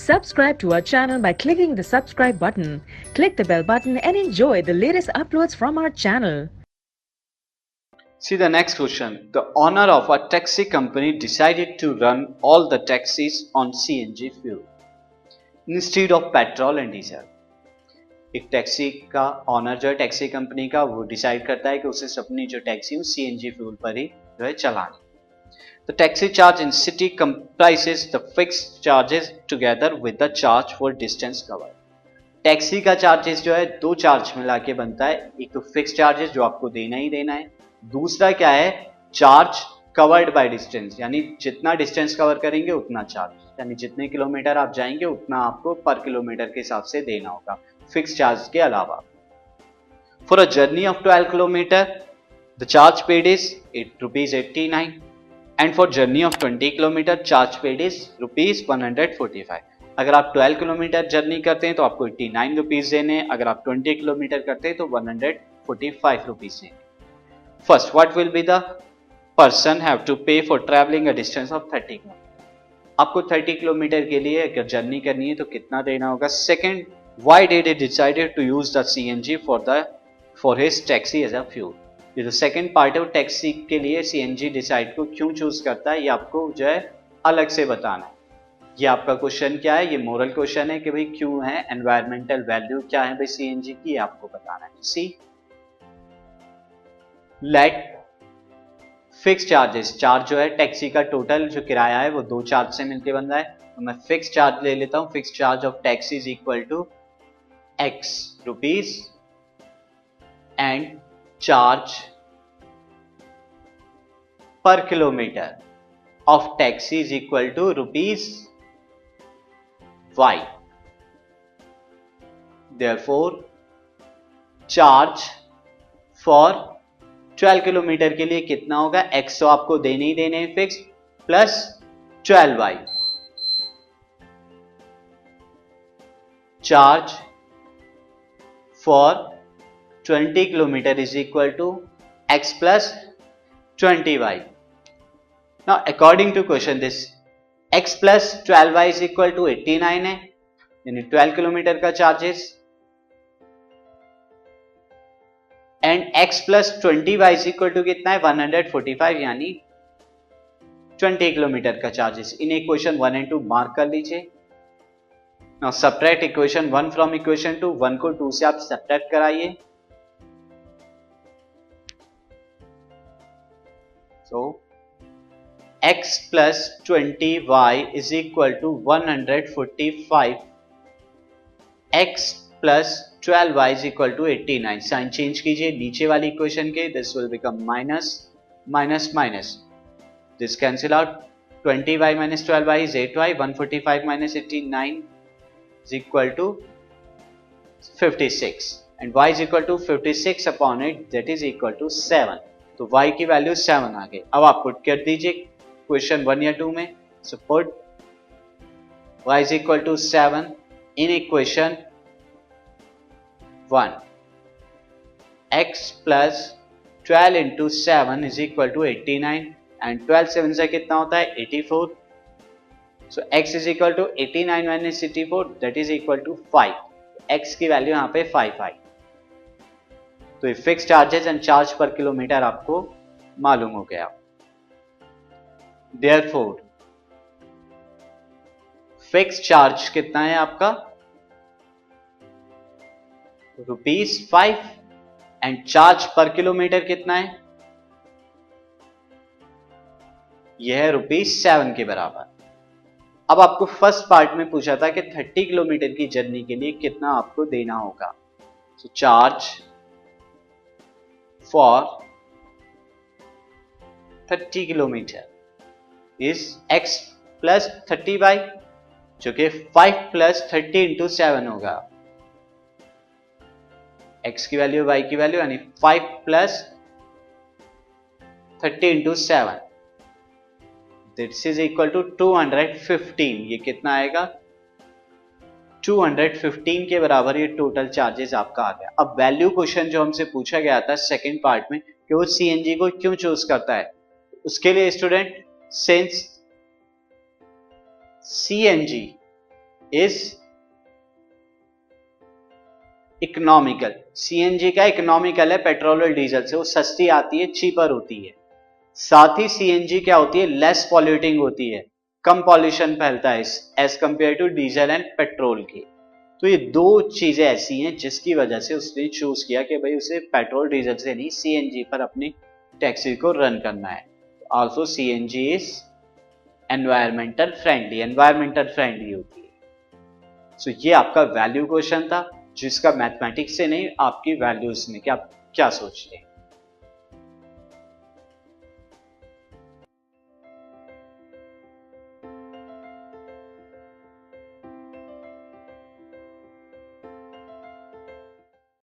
Subscribe to our channel by clicking the subscribe button. Click the bell button and enjoy the latest uploads from our channel. See the next question. The owner of a taxi company decided to run all the taxis on CNG fuel instead of petrol and diesel. एक taxi का honour जो है taxi company का वो decide करता है कि उसे अपनी जो टैक्सी है सीएनजी फ्यूल पर ही जो है चलानी. The taxi charge in city comprises the fixed charges together with the charge for distance covered. Taxi का चार्जेस जो है दो चार्ज मिला के बनता है. एक तो फिक्स चार्जेस जो आपको देना ही देना है, दूसरा क्या है चार्ज कवर्ड बाय डिस्टेंस, यानी जितना डिस्टेंस कवर करेंगे उतना चार्ज, यानी जितने किलोमीटर आप जाएंगे उतना आपको पर किलोमीटर के हिसाब से देना होगा फिक्स चार्ज के अलावा. For a journey of 12 kilometre the charge paid is ₹89 and for journey of 20 kilometre charge paid is ₹145. अगर आप 12 किलोमीटर जर्नी करते हैं तो आपको 89 रुपीज देने, अगर आप 20 किलोमीटर करते हैं तो 145 रुपीज देने. First, what will be the person have to pay for travelling a distance of 30 kilometre. आपको 30 किलोमीटर के लिए अगर जर्नी करनी है तो कितना देना होगा. Second, why did he decided to use the CNG for his taxi as a fuel. ये जो सेकंड पार्ट है वो टैक्सी के लिए सीएनजी डिसाइड को क्यों चूज करता है ये आपको जो है अलग से बताना है. ये आपका क्वेश्चन क्या है, ये मोरल क्वेश्चन है कि भाई क्यों है, एनवायरमेंटल वैल्यू क्या है भाई सीएनजी की, ये आपको बताना है. सी लेट फिक्स चार्जेस, चार्ज जो है टैक्सी का टोटल जो किराया है वो दो चार्ज से मिलकर बन रहा है, तो मैं फिक्स चार्ज ले लेता हूं. Fix charge of taxi is equal to x rupees and charge per kilometre of taxi is equal to ₹y. Therefore, charge for 12 kilometre के लिए कितना होगा, x तो आपको देने ही देने हैं fix, plus 12y. Charge for 20 kilometre is equal to x plus 20y. Now according to question this x plus 12y is equal to 89 है, यानी 12 किलोमीटर का charges, and x plus 20y is equal to कितना है 145, यानी 20 kilometre का charges. In equation 1 and 2 mark कर लीजिए. Now subtract equation 1 from equation 2. 1 को 2 से आप सब्ट्रैक्ट कराइए. So x plus 20y is equal to 145. x plus 12y is equal to 89. Sign change कीजिए नीचे वाली इक्वेशन के. This will become minus minus minus, this cancel out. 20y minus 12y is 8y. 145 minus 89 is equal to 56 and y is equal to 56 upon 8, that is equal to 7. तो y की value 7 आ गई. अब आप put कर दीजिए question 1 या 2 में. So put y is equal to 7 in equation 1. x plus 12 into 7 is equal to 89 and 12 7 से कितना होता है 84. So x is equal to 89 minus 84, that is equal to 5. x की वैल्यू यहाँ पे 5 आई. तो ये fix charges and charge per kilometre आपको मालूम हो गया. Therefore, फिक्स चार्ज कितना है आपका ₹5 एंड चार्ज पर किलोमीटर कितना है, यह है ₹7 के बराबर. अब आपको फर्स्ट पार्ट में पूछा था कि 30 किलोमीटर की जर्नी के लिए कितना आपको देना होगा. So charge for 30 kilometer is x plus 30y, जो कि 5 प्लस 30 इंटू 7 होगा. x की वैल्यू y की वैल्यू, यानी 5 plus 30 into 7, this is equal to 215. ये कितना आएगा 215 के बराबर ये टोटल चार्जेस आपका आ गया. अब वैल्यू क्वेश्चन जो हमसे पूछा गया था सेकंड पार्ट में कि वो सीएनजी को क्यों चूज करता है, उसके लिए student since CNG is economical. CNG का इकोनॉमिकल है पेट्रोल और डीजल से, वो सस्ती आती है, चीपर होती है। साथ ही सीएनजी क्या होती है, लेस पॉल्यूटिंग होती है, कम पॉल्यूशन फैलता है as compare to diesel and petrol की। तो ये दो चीजें ऐसी हैं जिसकी वजह से उसने चूज किया कि भाई उसे पेट्रोल डीजल से नहीं सीएनजी पर अपनी टैक्सी को रन करना है। Also CNG is environmental friendly होती है। सो ये आपका वैल्यू क्वेश्चन था जिसका मैथमेटिक्स से नहीं आपकी वैल्यूज में क्या क्या सोचते हैं।